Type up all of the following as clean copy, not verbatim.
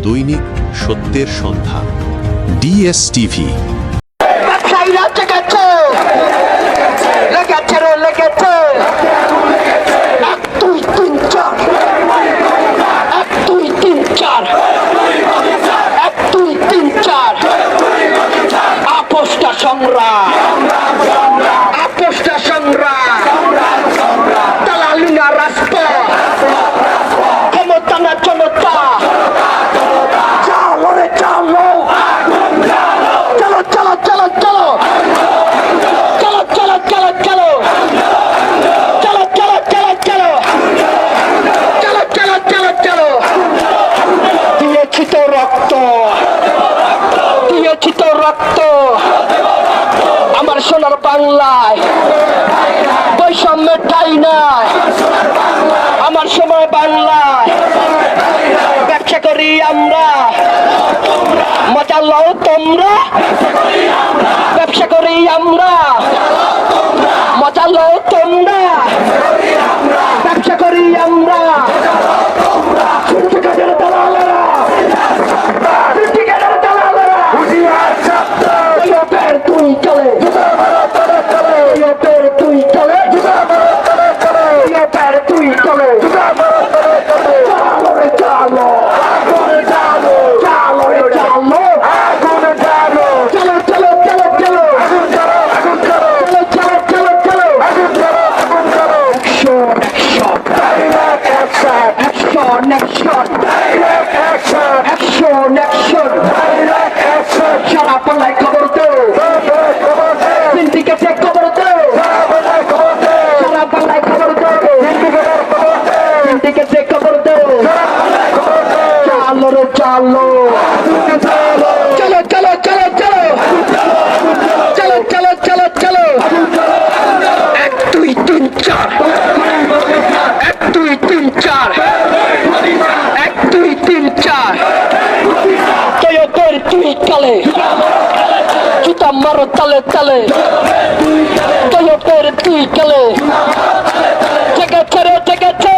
দৈনিক সত্যের সন্ধান। DSTV। আমার সোনার বাংলায় বৈষম্যের ঠাই নাই। আমার সময় বাংলায় ব্যবসা করি আমরা, মজা লও তোমরা। ব্যবসা করি আমরা, মজা লও তোমরা। ব্যবসা করি আমরা, সারা পাল্লায় খবর দো, সিন্ডিকেটে খবর দো। সারা পাল্লায় খবর দো, সিন্ডিকেটে খবর দো। চালো রে চালো, চলো চলো চলো চলো, চলো চলো চলো চলো। 1 2 3 4, 1 2 3 4, 1 2 3 4। তুই কালে জুতা মারো তালে তালে, তুই কালে জেগেছে রে জেগেছে,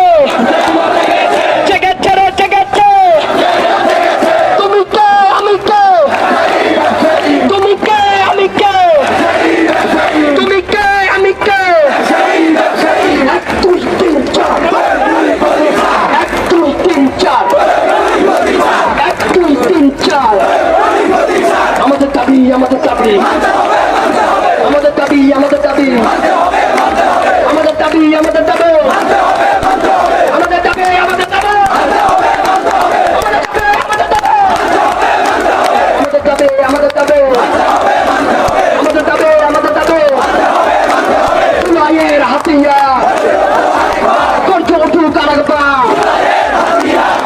জেগেছে রে জেগেছে। তুমি কে আমি কে, তুমি কে আমি কে, তুমি কে আমি কে। 1 2 3 4, 1 2 3 4, 1 2 3 4। আমাদের দাবি আমাদের দাবি, আমাদের দাবি আমাদের দাবি, আমাদের দাবি আমাদের দাবি, আমাদের দাবি আমাদের দাবি, আমাদের দাবি আমাদের দাবি, আমাদের দাবি আমাদের দাবি। লড়াইয়ের হাতিয়ার কণ্ঠ উঠুক আরেকবার,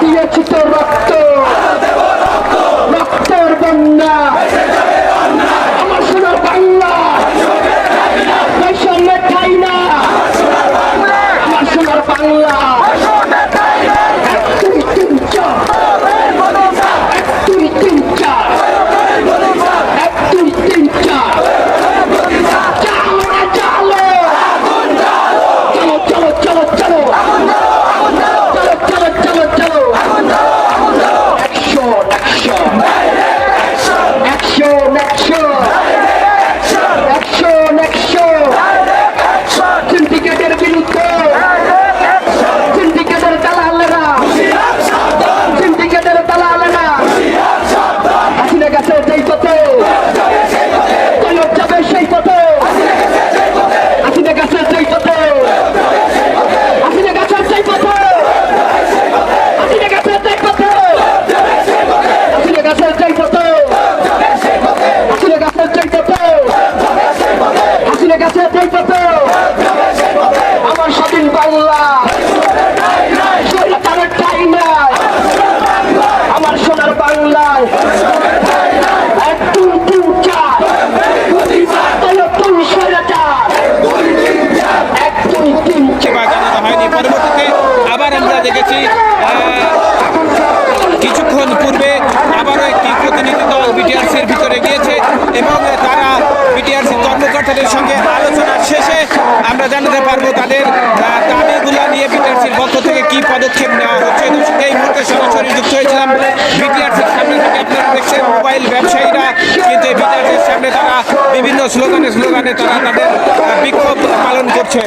দিয়েছি তোর রক্ত, রক্তের বন্যা। আমার সোনার বাংলা বৈষম্যের ঠাই না। আমার সোনার বাংলা 1 2 3 4, 1 2 3 4, 1 2 3 4। চালো রে চালো, চলো চলো চলো চলো, চলো চলো চলো চলো। Action action action action action. সিন্ডিকেটের বিরুদ্ধে, সিন্ডিকেটের দালালেরা, সিন্ডিকেটের দালালেরা হাসিনা গেছে যেই পথে, তৈয়ব যাবে সেই পথে। হাসিনা গেছে যেই পথে, হাসিনা গেছে সেই পথে, হাসিনা গেছে যেই পথে, হাসিনা গেছে যেই পথে, হাসিনা গেছে যেই পথে, হাসিনা গেছে যেই পথে। আমার স্বাধীন বাংলা স্বৈরাচারের ঠাই নাই। আমার সোনার বাংলায় 1 2 3 4, তুই স্বৈরাচার। 1 2 3 4। জানানো হয়নি। পরবর্তীতে আবার আমরা দেখেছি কিছুক্ষণ পূর্বে আবারও একটি প্রতিনিধি দল বিটিআরসির ভিতরে গিয়েছে এবং তারা বিটিআরসির কর্মকর্তাদের সঙ্গে আলোচনা শেষে আমরা জানাতে পারবো তাদের দাবিগুলো নিয়ে বিটিআরসির পক্ষ থেকে কি পদক্ষেপ নেওয়া হচ্ছে। এই মুহূর্তে সরাসরি যুক্ত হয়েছিলাম বিটিআরসি স্লোগানে স্লোগানে তারা তাদের বিক্ষোভ পালন করছে।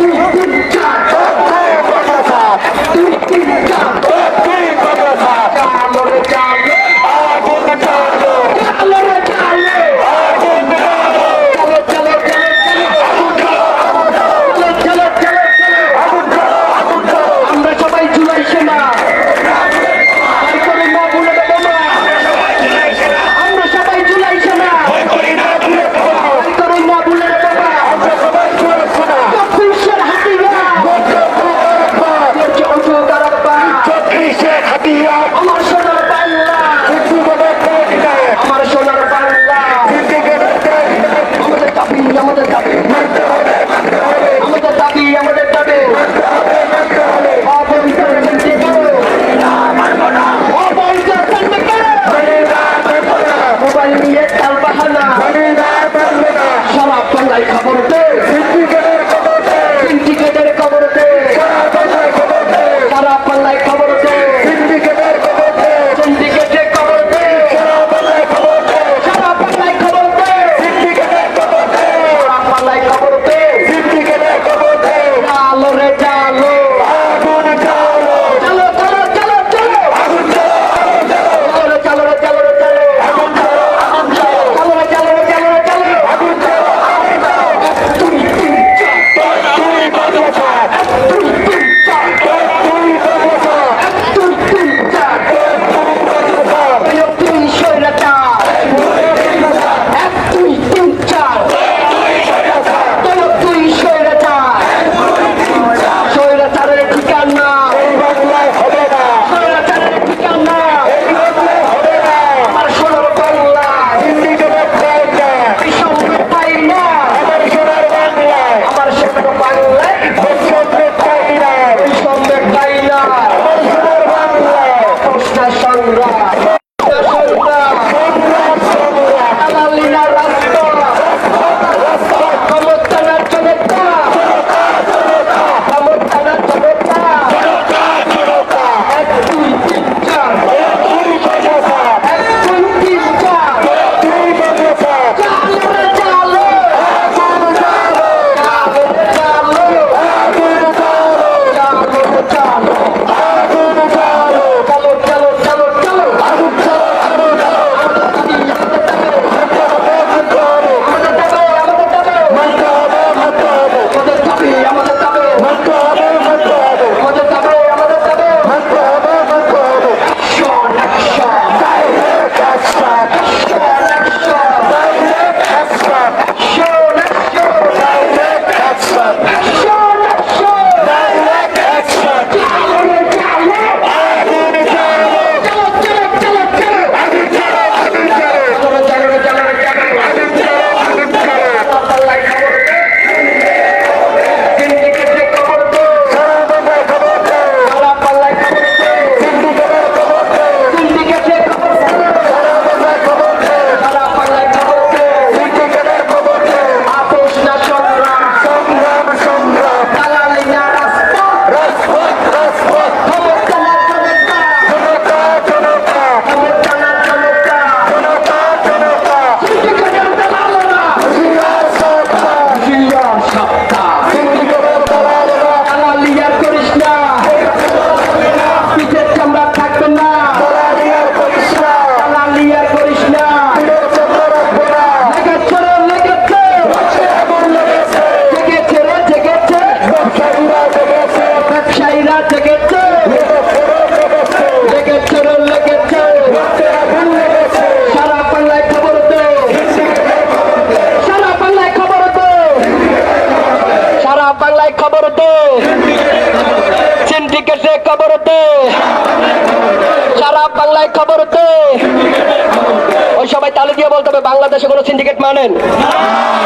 সবাই তালি দিয়ে বলতে হবে বাংলাদেশে কোনো সিন্ডিকেট মানেন?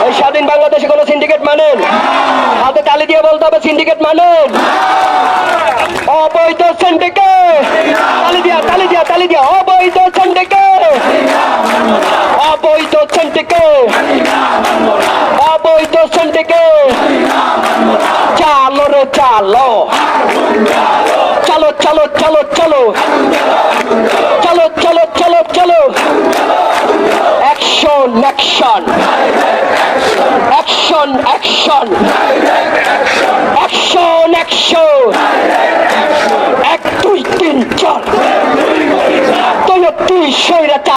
এই স্বাধীন বাংলাদেশে কোনো সিন্ডিকেট মানেন? হাতে তালি দিয়ে বলতে হবে সিন্ডিকেট মানেন? অবৈধ সিন্ডিকেট তালি দিয়া তালি দিয়া তালি দিয়া অবৈধ সিন্ডিকেট অবৈধ সিন্ডিকেট অবৈধ সিন্ডিকেট চালো রে চালো চলো চলো চলো চলো চলো চলো চলো চলো action action action action action action 1 2 3 4 তুই স্বৈরাচার